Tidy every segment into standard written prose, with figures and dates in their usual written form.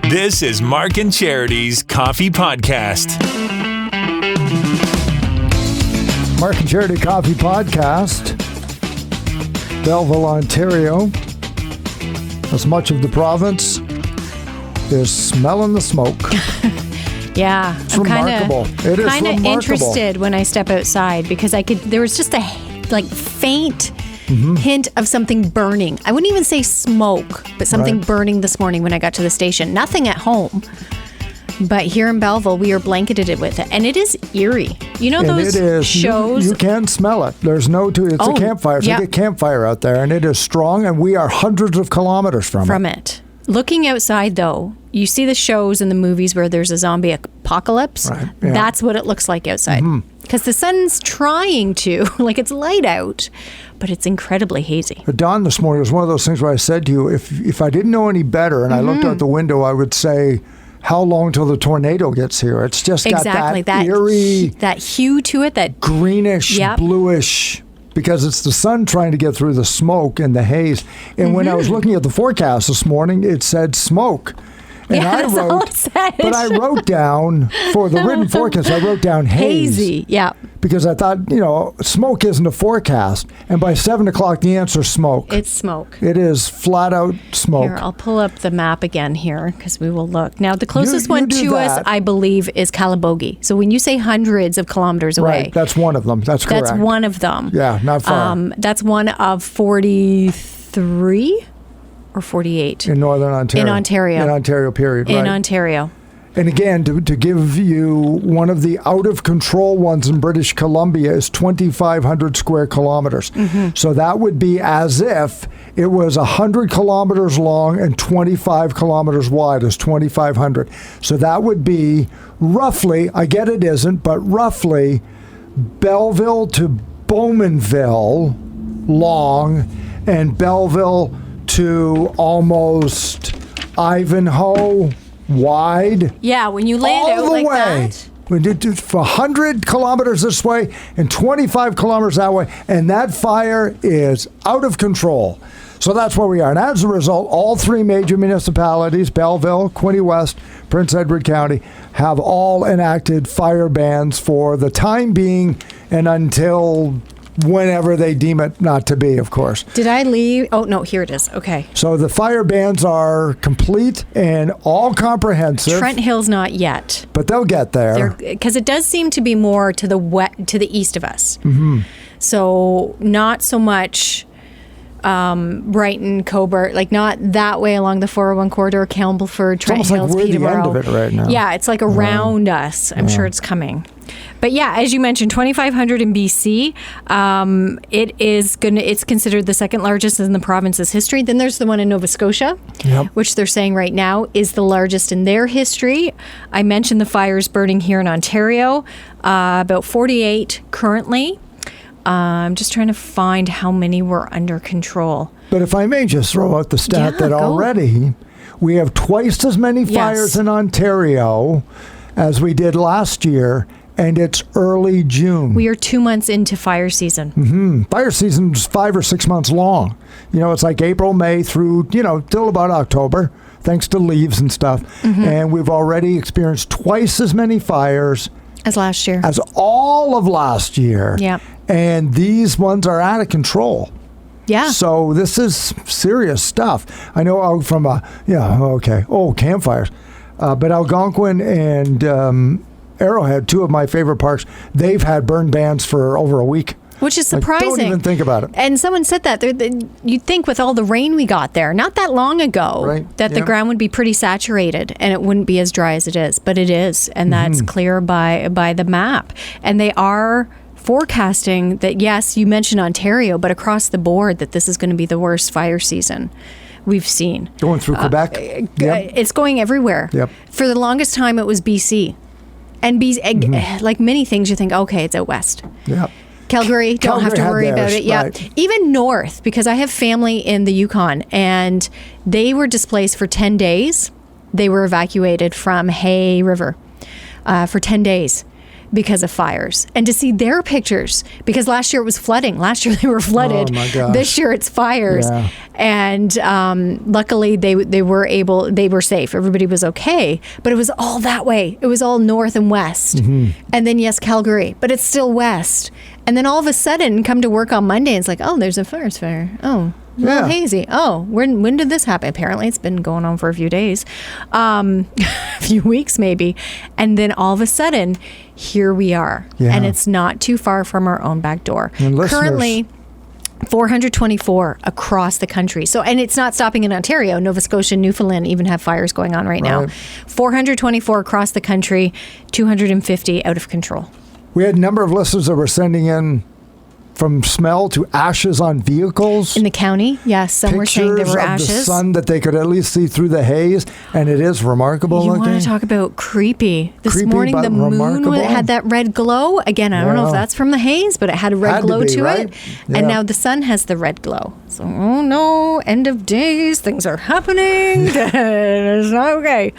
This is Mark and Charity's Coffee Podcast. Mark and Charity Coffee Podcast. Belleville, Ontario. As much of the province is smelling the smoke. Yeah, It's remarkable. It is kind of remarkable. interested when I step outside because there was just a faint hint of something burning. I wouldn't even say smoke, but something burning this morning when I got to the station. Nothing at home. But here in Belleville, we are blanketed with it. And it is eerie. You know those shows? You can smell it. There's no two. It's a campfire. It's like a campfire out there. And it is strong. And we are hundreds of kilometers from it. Looking outside, though, you see the shows and the movies where there's a zombie apocalypse. Right, yeah. That's what it looks like outside. Because the sun's trying to, it's light out, but it's incredibly hazy. But Dawn this morning was one of those things where I said to you, if I didn't know any better and I looked out the window, I would say, how long till the tornado gets here? It's just got that eerie, that hue to it, that greenish, bluish, because it's the sun trying to get through the smoke and the haze. And when I was looking at the forecast this morning, it said smoke. And that's all it said. But I wrote down, for the written forecast, I wrote down haze. Hazy, yeah. Because I thought, smoke isn't a forecast. And by 7 o'clock, the answer's smoke. It's smoke. It is flat out smoke. Here, I'll pull up the map again here because we will look. Now, the closest one to us, I believe, is Calabogie. So when you say hundreds of kilometers away. Right, that's one of them. That's correct. That's one of them. Yeah, not far. That's one of 43 or 48. In Northern Ontario. In Ontario. In Ontario, period. In right. Ontario. And again, to give you one of the out-of-control ones in British Columbia is 2,500 square kilometers. So that would be as if it was 100 kilometers long and 25 kilometers wide is 2,500. So that would be roughly, I get it isn't, but roughly Belleville to Bowmanville long and Belleville to almost Ivanhoe wide. Yeah, when you lay it out like that. We did for 100 kilometers this way and 25 kilometers that way, and that fire is out of control. So that's where we are. And as a result, all three major municipalities, Belleville, Quinte West, Prince Edward County, have all enacted fire bans for the time being and until whenever they deem it not to be, of course. Did I leave? Oh, no, here it is. Okay. So the fire bans are complete and all comprehensive. Trent Hill's not yet. But they'll get there. Because it does seem to be more to the east of us. So not so much Brighton, Cobourg, not that way along the 401 corridor, Campbellford, Trent Hills, we're Peterborough. the end of it right now. Yeah, it's around us. I'm sure it's coming. But yeah, as you mentioned, 2,500 in BC. It's considered the second largest in the province's history. Then there's the one in Nova Scotia, which they're saying right now is the largest in their history. I mentioned the fires burning here in Ontario, about 48 currently. I'm just trying to find how many were under control. But if I may just throw out the stat that already we have twice as many fires in Ontario as we did last year. And it's early June. We are 2 months into fire season. Fire season's 5 or 6 months long. It's like April, May through, till about October, thanks to leaves and stuff. And we've already experienced twice as many fires as last year. As all of last year. Yeah. And these ones are out of control. Yeah. So this is serious stuff. I know from campfires. But Algonquin and Arrowhead, two of my favorite parks, they've had burn bans for over a week. Which is surprising. Don't even think about it. And someone said that. You'd think with all the rain we got there, not that long ago, that the ground would be pretty saturated and it wouldn't be as dry as it is. But it is. And that's clear by the map. And they are forecasting that, yes, you mentioned Ontario, but across the board that this is going to be the worst fire season we've seen. Going through Quebec? It's going everywhere. Yep. For the longest time, it was BC. And like many things, you think, okay, it's out west. Yep. Calgary, don't have to worry about it. Yeah. Right. Even north, because I have family in the Yukon, and they were displaced for 10 days. They were evacuated from Hay River for 10 days because of fires, and to see their pictures, because last year it was flooding. Last year they were flooded. Oh my gosh. This year it's fires. Yeah. And luckily they were safe. Everybody was okay, but it was all that way. It was all north and west. And then yes, Calgary, but it's still west. And then all of a sudden come to work on Monday and it's like, oh, there's a forest fire. Oh, a little hazy. Oh, when did this happen? Apparently it's been going on for a few days, a few weeks maybe. And then all of a sudden, here we are. Yeah. And it's not too far from our own back door. And Currently, 424 across the country. So, and it's not stopping in Ontario. Nova Scotia, Newfoundland even have fires going on right now. 424 across the country, 250 out of control. We had a number of listeners that were sending in from smell to ashes on vehicles. In the county, yes. Some were saying there were ashes. Pictures of the sun that they could at least see through the haze, and it is remarkable looking. You want to talk about creepy. This morning but the moon remarkable. had that red glow. Again, I don't know if that's from the haze, but it had a red glow to right? it. Yeah. And now the sun has the red glow. So, oh no, end of days, things are happening. It's not okay.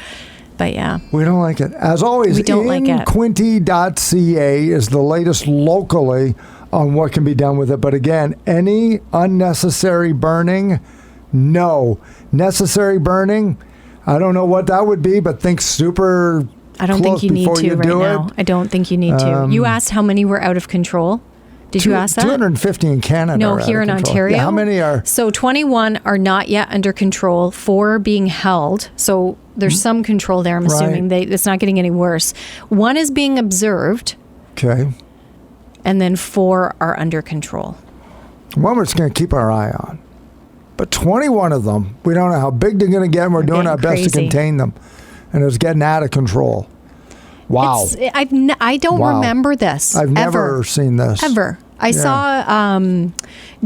But yeah. We don't like it. As always, we don't like it. Quinty.ca is the latest locally on what can be done with it. But again, any unnecessary burning, no. Necessary burning, I don't know what that would be, but think super I don't think you need to right now. I don't think you need to. You asked how many were out of control. Did you ask that? 250 in Canada. No, here in Ontario. Yeah, how many are? So 21 are not yet under control. 4 are being held. So there's some control there, I'm assuming. It's not getting any worse. 1 is being observed. Okay. And then 4 are under control. One we're just going to keep our eye on. But 21 of them, we don't know how big they're going to get, and we're doing our best to contain them. And it's getting out of control. Wow. I don't remember this. I've never seen this. Ever. I saw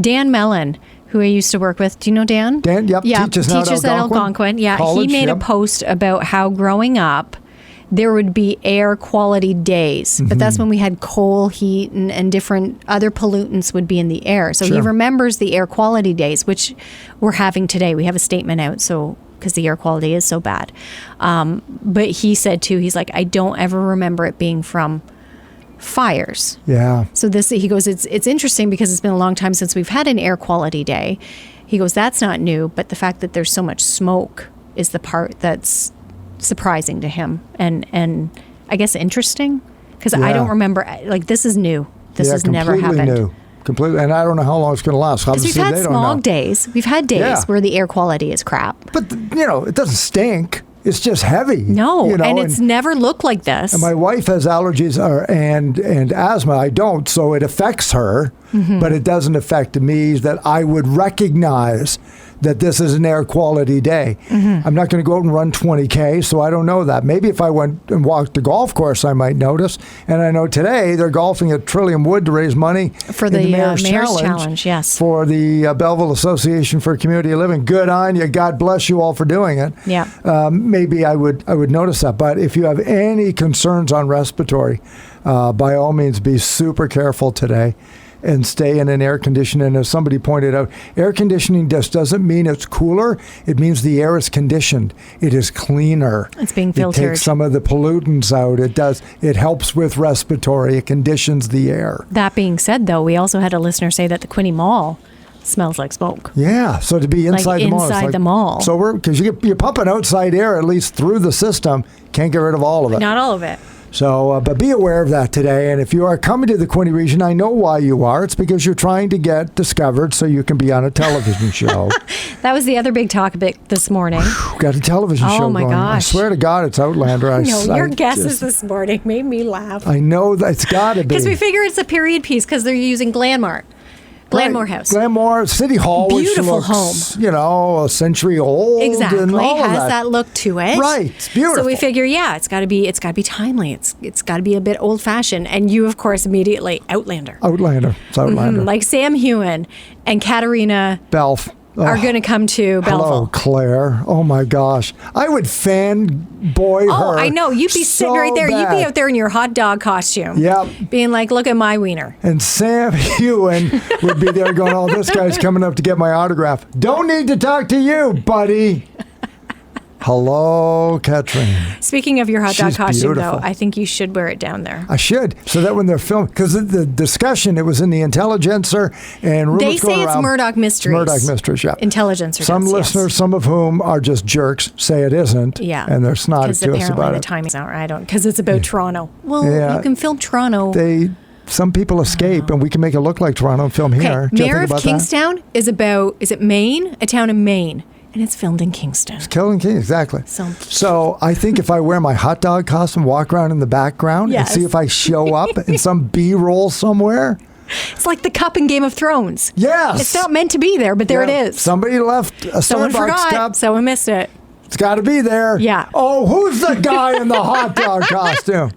Dan Mellon, who I used to work with. Do you know Dan? Dan, yep. Teaches at Algonquin. Yeah, College, he made a post about how growing up, there would be air quality days, but that's when we had coal, heat, and different other pollutants would be in the air. So he remembers the air quality days, which we're having today. We have a statement out, because the air quality is so bad. But he said too, he's like, I don't ever remember it being from fires. Yeah. So he goes, it's interesting because it's been a long time since we've had an air quality day. He goes, that's not new, but the fact that there's so much smoke is the part that's surprising to him and I guess interesting, because I don't remember, like, this is new. This has never happened. New. Completely, and I don't know how long it's going to last. Because we've had smog days. We've had days where the air quality is crap. But, it doesn't stink. It's just heavy. No, and it's never looked like this. And my wife has allergies and asthma. I don't, so it affects her, but it doesn't affect me that I would recognize that this is an air quality day. I'm not going to go out and run 20K, so I don't know that. Maybe if I went and walked the golf course, I might notice. And I know today they're golfing at Trillium Wood to raise money for the Mayor's Challenge, yes. For the Belleville Association for Community Living. Good on you. God bless you all for doing it. Yeah. Maybe I would notice that. But if you have any concerns on respiratory, by all means, be super careful today. And stay in an air conditioning. And as somebody pointed out, air conditioning just doesn't mean it's cooler. It means the air is conditioned. It is cleaner. It's being filtered. It takes some of the pollutants out. It does. It helps with respiratory. It conditions the air. That being said, though, we also had a listener say that the Quinte Mall smells like smoke. Yeah, so to be inside the mall. Inside the mall. So because you're pumping outside air at least through the system. Can't get rid of all of it. Not all of it. So, but be aware of that today. And if you are coming to the Quinte region, I know why you are. It's because you're trying to get discovered so you can be on a television show. That was the other big topic this morning. Got a television show going. Oh, my gosh. I swear to God, it's Outlander. Your guesses this morning made me laugh. I know that it's got to be. Because we figure it's a period piece because they're using Glanmore House. Glanmore City Hall, beautiful which looks, home. A century old. Exactly. And all has of that look to it. Right. It's beautiful. So we figure, it's got to be timely. It's got to be a bit old fashioned. And you, of course, immediately Outlander. It's Outlander. Like Sam Hewen and Katarina Belf. Are going to come to Belleville. Hello, Claire. Oh, my gosh. I would fanboy her. Oh, I know. You'd be sitting right there. Bad. You'd be out there in your hot dog costume. Yep. Being like, look at my wiener. And Sam Hewen would be there going, oh, this guy's coming up to get my autograph. Don't need to talk to you, buddy. Hello, Katrine. Speaking of your hot dog She's costume, beautiful. though, I think you should wear it down there. I should, so that when they're filming, because the discussion, it was in the Intelligencer, and rumors They say going it's around, Murdoch Mysteries. Murdoch Mysteries, yeah. Intelligencer. Some does, listeners, yes. some of whom are just jerks, say it isn't, and they're snotty Because to us apparently about the it. timing's not right. Because it's about Toronto. Well, Yeah. you can film Toronto. Some people escape, and we can make it look like Toronto and film here. Do you Mayor think of about Kingstown is about, is it Maine? A town in Maine. And it's filmed in Kingston. It's Killing King, exactly. So I think if I wear my hot dog costume, walk around in the background, and see if I show up in some B-roll somewhere. It's like the cup in Game of Thrones. Yes. It's not meant to be there, but there it is. Somebody left a Someone Starbucks forgot. cup. Someone missed it. It's got to be there. Yeah. Oh, who's the guy in the hot dog costume?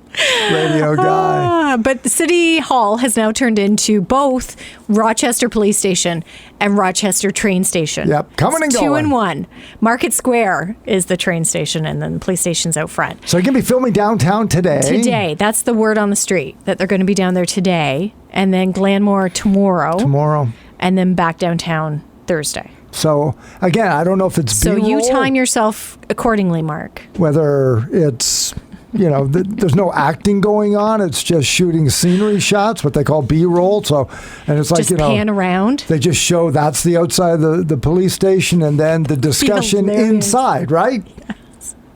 Radio guy. But the City Hall has now turned into both Rochester Police Station and Rochester Train Station. Yep, coming and going. 2 in 1. Market Square is the train station, and then the police station's out front. So you're going to be filming downtown today? Today. That's the word on the street, that they're going to be down there today, and then Glenmore tomorrow. And then back downtown Thursday. So, again, I don't know if it's B-roll. So you time yourself accordingly, Mark. Whether it's, there's no acting going on. It's just shooting scenery shots, what they call B-roll. So, and it's like, just pan around. They just show that's the outside of the police station, and then the discussion inside, right?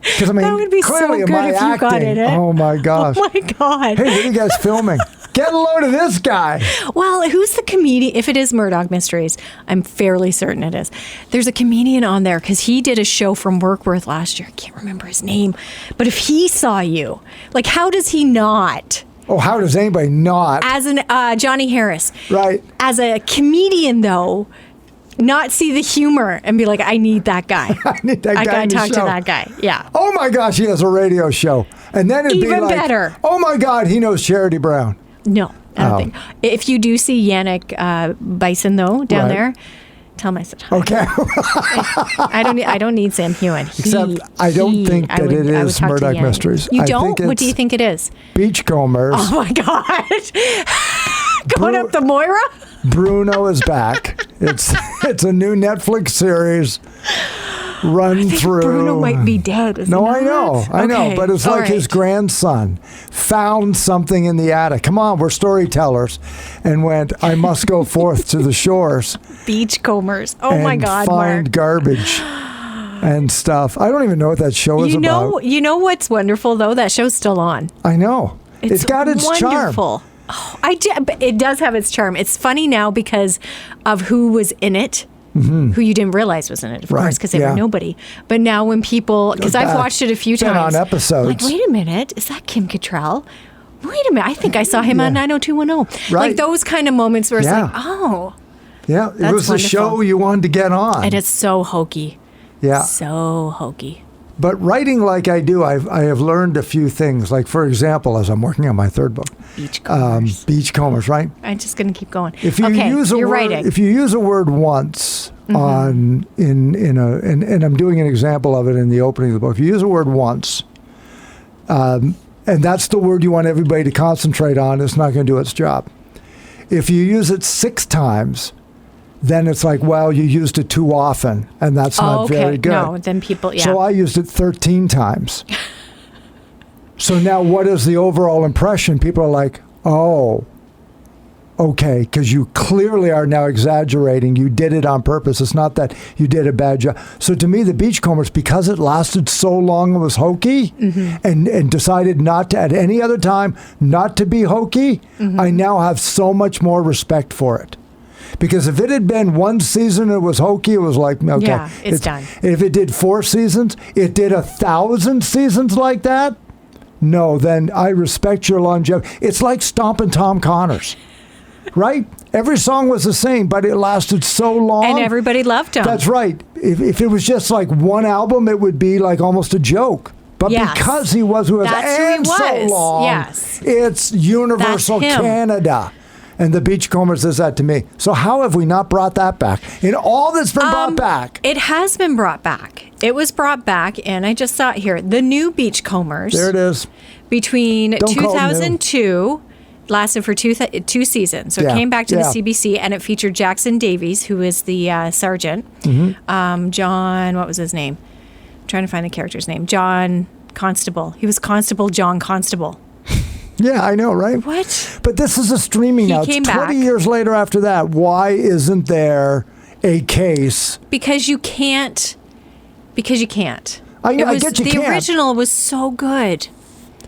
Because, that would be clearly so good if you got in it. Oh, my gosh. Oh, my God. Hey, what are you guys filming? Get a load of this guy. Well, who's the comedian? If it is Murdoch Mysteries, I'm fairly certain it is. There's a comedian on there because he did a show from Workworth last year. I can't remember his name. But if he saw you, like, how does he not? Oh, how does anybody not? As an Johnny Harris. Right. As a comedian, though, not see the humor and be like, I need that guy. I need that guy. I got to talk to that guy. Yeah. Oh, my gosh, he has a radio show. And then it'd Even be like, better. Oh, my God, he knows Charity Brown. No, I don't think. If you do see Yannick Bison though down there, tell him I said hi. Okay. I don't need Sam Hewen. Except I don't think that it is Murdoch Mysteries. You I don't? think What do you think it is? Beachcombers. Oh my God! Going up the Moira. Bruno is back. It's a new Netflix series. Run through. Bruno might be dead. Is No, he I know, Okay. but it's All like his right. grandson found something in the attic. Come on, we're storytellers, and went, I must go forth to the shores. Beachcombers. Oh my God, find Mark. garbage and stuff. I don't even know what that show is about. You know what's wonderful though? That show's still on. I know. It's got its charm. Wonderful. Oh, but it does have its charm. It's funny now because of who was in it. Mm-hmm. Who you didn't realize was in it, of course, because they were nobody. But now when people, because I've watched it a few times. On episodes. Like, wait a minute, is that Kim Cattrall? Wait a minute, I think I saw him on 90210. Right. Like those kind of moments where it's like, oh. Yeah, it was wonderful. the show you wanted to get on. And it's so hokey. Yeah. So hokey. But writing like I do, I have learned a few things. Like, for example, as I'm working on my third book. Beachcombers, right? I'm just going to keep going. If you use a word, writing. If you use a word once and I'm doing an example of it in the opening of the book. If you use a word once, and that's the word you want everybody to concentrate on, it's not going to do its job. If you use it 6 times, then it's like, well, you used it too often, and that's not very good. No, then people, So I used it 13 times. So now what is the overall impression? People are like, oh, okay, because you clearly are now exaggerating. You did it on purpose. It's not that you did a bad job. So to me, the Beachcombers, because it lasted so long and was hokey and decided not to, at any other time, not to be hokey, I now have so much more respect for it. Because if it had been one season it was hokey, it was like, okay. Yeah, it's done. If it did 4 seasons, it did 1,000 seasons like that, no, then I respect your longevity. It's like Stompin' Tom Connors, right? Every song was the same, but it lasted so long. And everybody loved him. That's right. If it was just like one album, it would be like almost a joke. But because he was who he was, and so long, it's Universal Canada. And the Beachcombers does that to me. So how have we not brought that back? In all that's been brought back. It has been brought back. It was brought back, and I just saw it here. The new Beachcombers. There it is. Between 2002, lasted for two seasons. So it came back to the CBC, and it featured Jackson Davies, who is the sergeant. John, what was his name? trying to find the character's name. John Constable. He was Constable John Constable. Yeah, I know, right? What? But this is a streaming now. Came It's 20 back. years later after that. Why isn't there a case? Because you can't. Because you can't. I get you the can't. original was so good.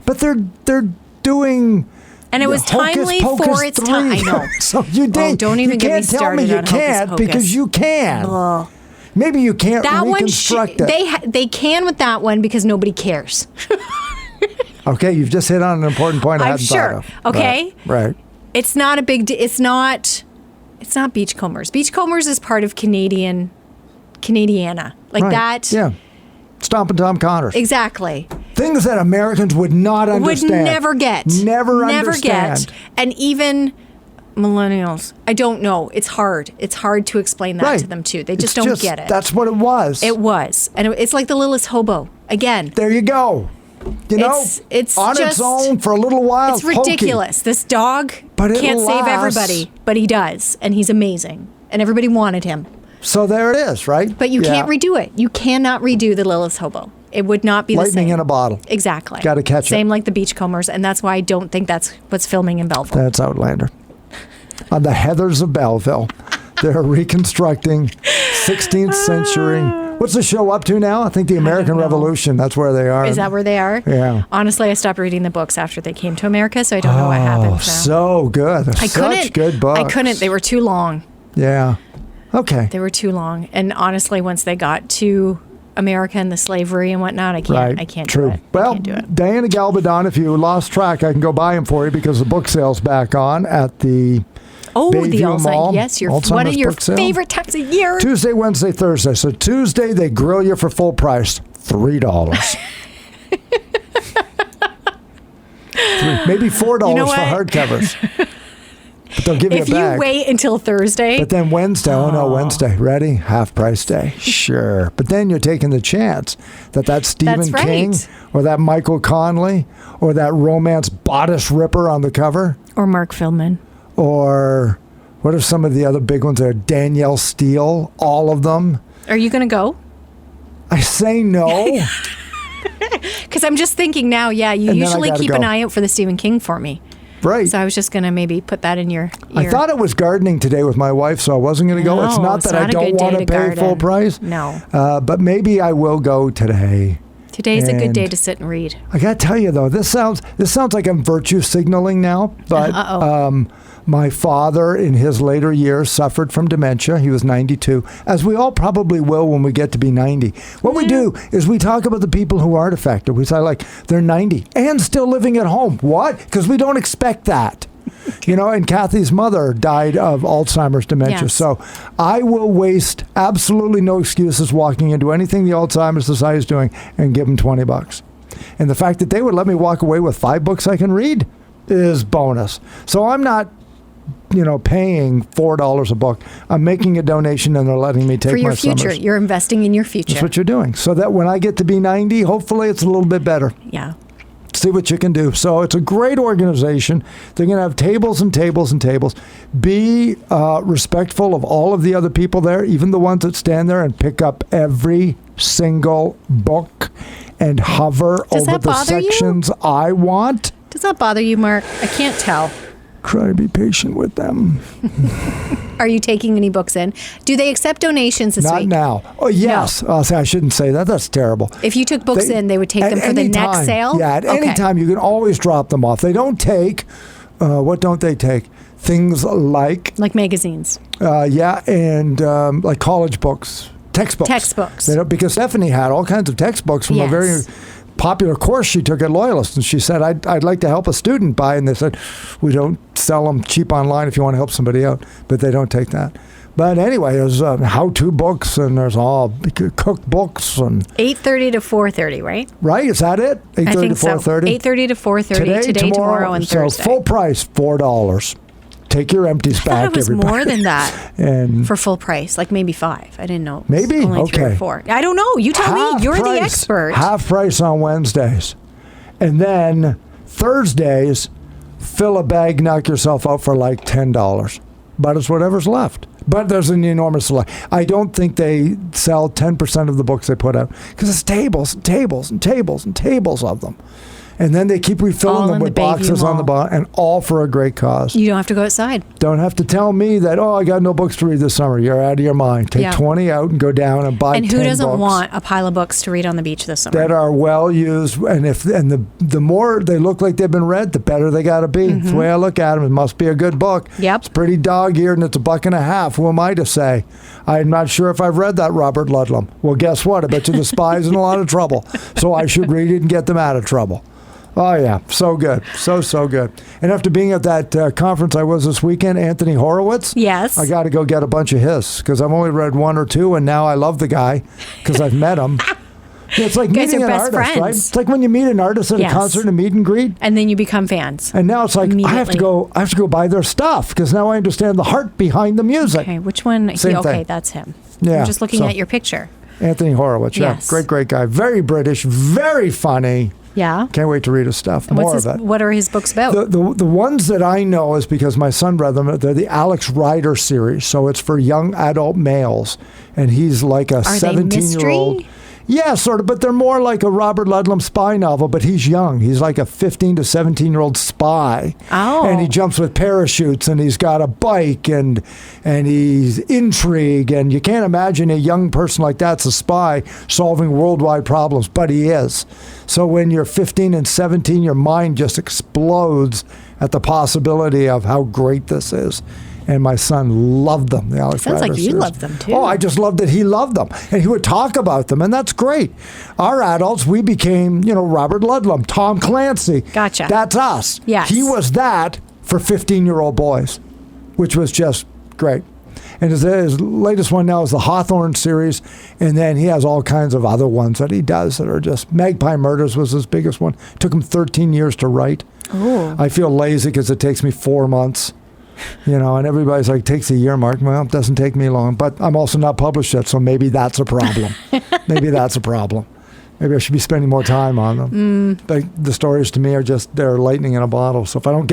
But they're doing... And it was Hocus timely Pocus for its 3. time. I know. So you did. Don't even you get me can't tell me started you on can't Hocus Pocus. because you can. Ugh. Maybe you can't That one, reconstruct it. they can with that one because nobody cares. Okay, you've just hit on an important point I I'm hadn't sure. thought of. Okay. Right. It's not a big. It's not Beachcombers. Beachcombers is part of Canadiana, like Right. that. Yeah. Stompin' Tom Connors. Exactly. Things that Americans would not understand. Would never get. Never understand. Get. And even millennials, I don't know. It's hard. It's hard to explain that Right. to them too. They just don't get it. That's what it was. It was, and it's like the littlest hobo again. There you go. You know, it's on just, its own for a little while. It's ridiculous. This dog But it can't save lasts. everybody, but he does, and he's amazing, and everybody wanted him. So there it is, right? But you can't redo it. You cannot redo the Littlest Hobo. It would not be the same. Lightning in a bottle. Exactly. Gotta catch it. Same like the Beachcombers, and that's why I don't think that's what's filming in Belleville. That's Outlander. On the heathers of Belleville, they're reconstructing 16th century. What's the show up to now? I think the American Revolution. That's where they are. Is that where they are? Yeah. Honestly, I stopped reading the books after they came to America, so I don't know what happens now. So good. They're such good books. I couldn't. They were too long. Yeah. Okay. They were too long. And honestly, once they got to America and the slavery and whatnot, I can't. Right. I can't True. do it. Well, I can't do it. Diana Galbadon, if you lost track, I can go buy them for you because the book sale's back on at the the Bayview Mall. Alzheimer's. Yes, one Alzheimer's of your book sale. favorite times of year. Tuesday, Wednesday, Thursday. So Tuesday, they grill you for full price, $3. Maybe $4 for what? hardcovers. But they'll give you If a bag. you wait until Thursday, But then Wednesday, Wednesday, ready? Half price day. Sure. But then you're taking the chance that Stephen That's King right. or that Michael Conley or that romance bodice ripper on the cover or Mark Philman. or what are some of the other big ones there? Danielle Steele, all of them. Are you going to go? I say no. Because I'm just thinking now, you then I usually gotta keep go. an eye out for the Stephen King for me. Right. So I was just going to maybe put that in your ear. I thought it was gardening today with my wife, so I wasn't going to go. It's No, not it's that not I a don't good day want to to pay garden. full price. No. But maybe I will go today. Today's a good And day to sit and read. I got to tell you though, this sounds like I'm virtue signaling now, but my father in his later years suffered from dementia. He was 92, as we all probably will when we get to be 90. What we do is we talk about the people who aren't affected. We say like they're 90 and still living at home. What? Because we don't expect that. And Kathy's mother died of Alzheimer's dementia. Yes. So I will waste absolutely no excuses walking into anything the Alzheimer's Society is doing and give them $20. And the fact that they would let me walk away with 5 books I can read is bonus. So I'm not, paying $4 a book. I'm making a donation and they're letting me take For your my future. summers. You're investing in your future. That's what you're doing. So that when I get to be 90, hopefully it's a little bit better. Yeah. See what you can do. So it's a great organization. They're going to have tables and tables and tables. Be respectful of all of the other people there, even the ones that stand there and pick up every single book and hover Does over that the bother you? sections I want. Does that bother you, Mark? I can't tell. Try to be patient with them. Are you taking any books in? Do they accept donations this Not week? now. Oh, yes. No. I shouldn't say that. That's terrible. If you took books in, they would take at them for the any next time. sale? Yeah, at Okay. any time. You can always drop them off. They don't take, what don't they take? Things like, magazines. and like college books, textbooks. Textbooks. They don't, because Stephanie had all kinds of textbooks from a very Yes. popular course she took at Loyalist. And she said, I'd like to help a student buy. And they said, we don't sell them cheap online if you want to help somebody out. But they don't take that. But anyway, there's how-to books and there's all cookbooks and 8:30 to 4:30, right? right. Is that it? 8:30 I think to 4:30. so. 8:30 to 4:30 today, tomorrow, and Thursday. So full price, $4. Take your empties I thought back. it was everybody. more than that And for full price, like maybe 5. I didn't know. It was Maybe? only 3 or Okay. 4. I don't know. You tell me. You're the expert. Half price on Wednesdays, and then Thursdays, fill a bag, knock yourself out for like $10. but it's whatever's left. But there's an enormous selection. I don't think they sell 10% of the books they put out because it's tables and tables and tables and tables of them. And then they keep refilling them with boxes on the bottom, and all for a great cause. You don't have to go outside. Don't have to tell me that, I got no books to read this summer. You're out of your mind. Take 20 out and go down and buy 10 books. And who doesn't want a pile of books to read on the beach this summer? That are well used. And the more they look like they've been read, the better they got to be. That's the way I look at them. It must be a good book. Yep. It's pretty dog-eared, and it's $1.50. Who am I to say? I'm not sure if I've read that Robert Ludlum. Well, guess what? I bet you the spy's in a lot of trouble. So I should read it and get them out of trouble. Oh, yeah. So good. So good. And after being at that conference I was this weekend, Anthony Horowitz. Yes. I got to go get a bunch of his because I've only read one or two, and now I love the guy because I've met him. It's like meeting an artist, friends. Right? It's like when you meet an artist at a concert, a meet and greet. And then you become fans. And now it's like, I have to go buy their stuff because now I understand the heart behind the music. Okay, which one? Okay, that's him. Yeah. I'm just looking at your picture. Anthony Horowitz, yes. Great guy. Very British, very funny. Yeah. Can't wait to read his stuff. More of it. What are his books about? The ones that I know is because my son read them. They're the Alex Rider series. So it's for young adult males. And he's like a 17-year-old. Yeah, sort of. But they're more like a Robert Ludlum spy novel, but he's young. He's like a 15 to 17-year-old spy. Oh. And he jumps with parachutes, and he's got a bike, and he's intrigue. And you can't imagine a young person like that's a spy solving worldwide problems, but he is. So when you're 15 and 17, your mind just explodes at the possibility of how great this is. And my son loved them. The Alex Sounds Rider like you series. loved them too. Oh, I just loved that he loved them. And he would talk about them, and that's great. Our adults, we became, Robert Ludlum, Tom Clancy. Gotcha. That's us. Yes. He was that for 15-year-old boys, which was just great. And his latest one now is the Hawthorne series, and then he has all kinds of other ones that he does that are just... Magpie Murders was his biggest one. Took him 13 years to write. Ooh. I feel lazy because it takes me 4 months. And everybody's like, takes a year, Mark. Well, it doesn't take me long, but I'm also not published yet, so maybe that's a problem. Maybe I should be spending more time on them. But the stories to me are just, they're lightning in a bottle. So if I don't get